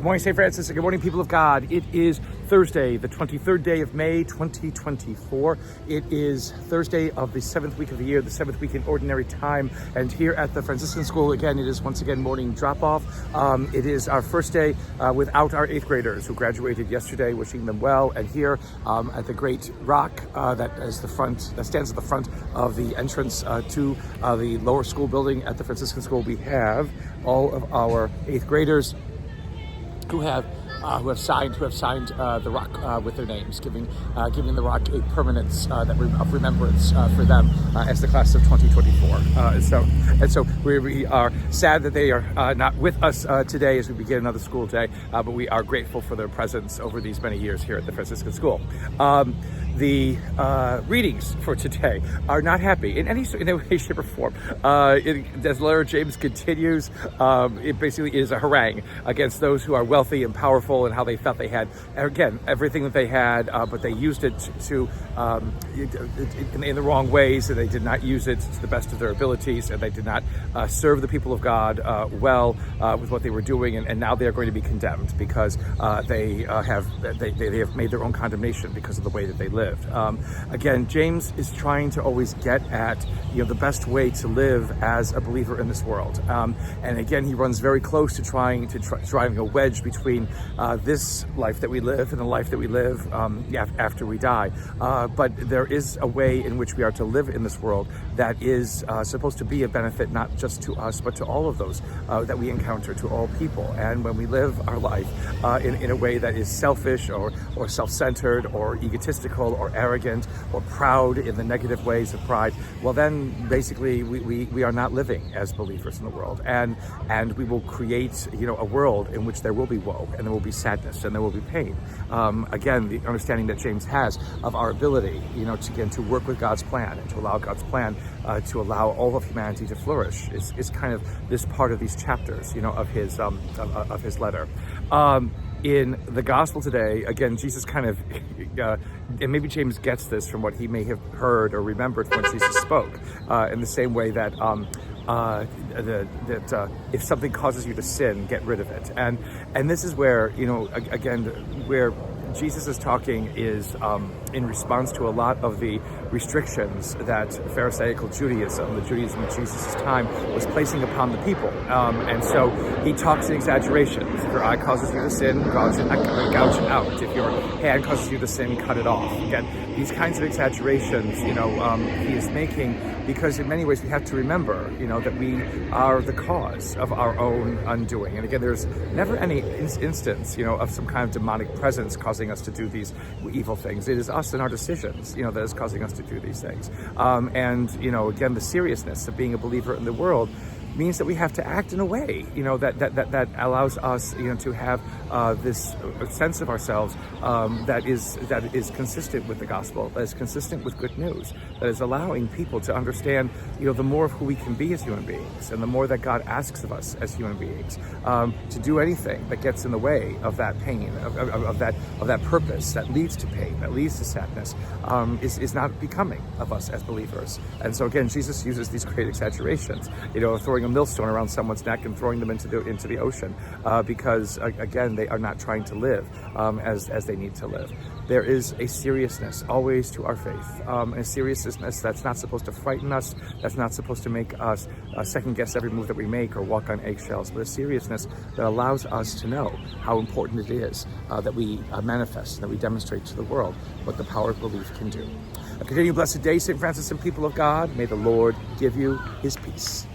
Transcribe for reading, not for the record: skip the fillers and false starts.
Good morning, St. Francis, and good morning, people of God. It is Thursday, the 23rd day of May, 2024. It is Thursday of the 7th week of the year, the 7th week in Ordinary Time. And here at the Franciscan School, again, it is once again morning drop-off. It is our first day without our 8th graders who graduated yesterday, wishing them well. And here at the great rock that stands at the front of the entrance to the lower school building at the Franciscan School, we have all of our 8th graders who have signed the rock with their names, giving the rock a permanence of remembrance for them as the class of 2024. And so we are sad that they are not with us today as we begin another school day, but we are grateful for their presence over these many years here at the Franciscan School. The readings for today are not happy in any way, shape, or form. As the letter of James continues, it basically is a harangue against those who are wealthy and powerful and how they felt they had, again, everything that they had, but they used it in the wrong ways, and they did not use it to the best of their abilities, and they did not serve the people of God well with what they were doing, and now they are going to be condemned because they have made their own condemnation because of the way that they lived. Again, James is trying to always get at the best way to live as a believer in this world, and again, he runs very close to driving a wedge between this life that we live and the life that we live after we die. But there is a way in which we are to live in this world that is supposed to be a benefit not just to us, but to all of those that we encounter, to all people. And when we live our life in a way that is selfish or self-centered or egotistical or arrogant or proud in the negative ways of pride, well then basically we are not living as believers in the world. And we will create a world in which there will be woe, and there will be sadness, and there will be pain. Again, the understanding that James has of our ability, to work with God's plan and to allow God's plan to allow all of humanity to flourish is kind of this part of these chapters, of his letter. In the gospel today, again, Jesus kind of, and maybe James gets this from what he may have heard or remembered when Jesus spoke, in the same way that if something causes you to sin, get rid of it. And this is where, again, where Jesus is talking is in response to a lot of the restrictions that Pharisaical Judaism, the Judaism of Jesus' time, was placing upon the people. And so he talks in exaggerations. If your eye causes you to sin, gouge it out. If your hand causes you to sin, cut it off. Again, these kinds of exaggerations, he is making because in many ways we have to remember, that we are the cause of our own undoing. And again, there's never any instance, of some kind of demonic presence causing us to do these evil things. It is us and our decisions, that is causing us to do these things. And again, the seriousness of being a believer in the world means that we have to act in a way, that allows us, to have this sense of ourselves that is consistent with the gospel, that is consistent with good news, that is allowing people to understand, the more of who we can be as human beings, and the more that God asks of us as human beings, to do anything that gets in the way of that pain, of that purpose that leads to pain, that leads to sadness, is not becoming of us as believers. And so again, Jesus uses these great exaggerations, throwing a millstone around someone's neck and throwing them into the ocean, because again, they are not trying to live as they need to live. There is a seriousness always to our faith, a seriousness that's not supposed to frighten us, that's not supposed to make us second guess every move that we make or walk on eggshells, but a seriousness that allows us to know how important it is that we manifest, that we demonstrate to the world what the power of belief can do. A continued blessed day, St. Francis and people of God. May the Lord give you his peace.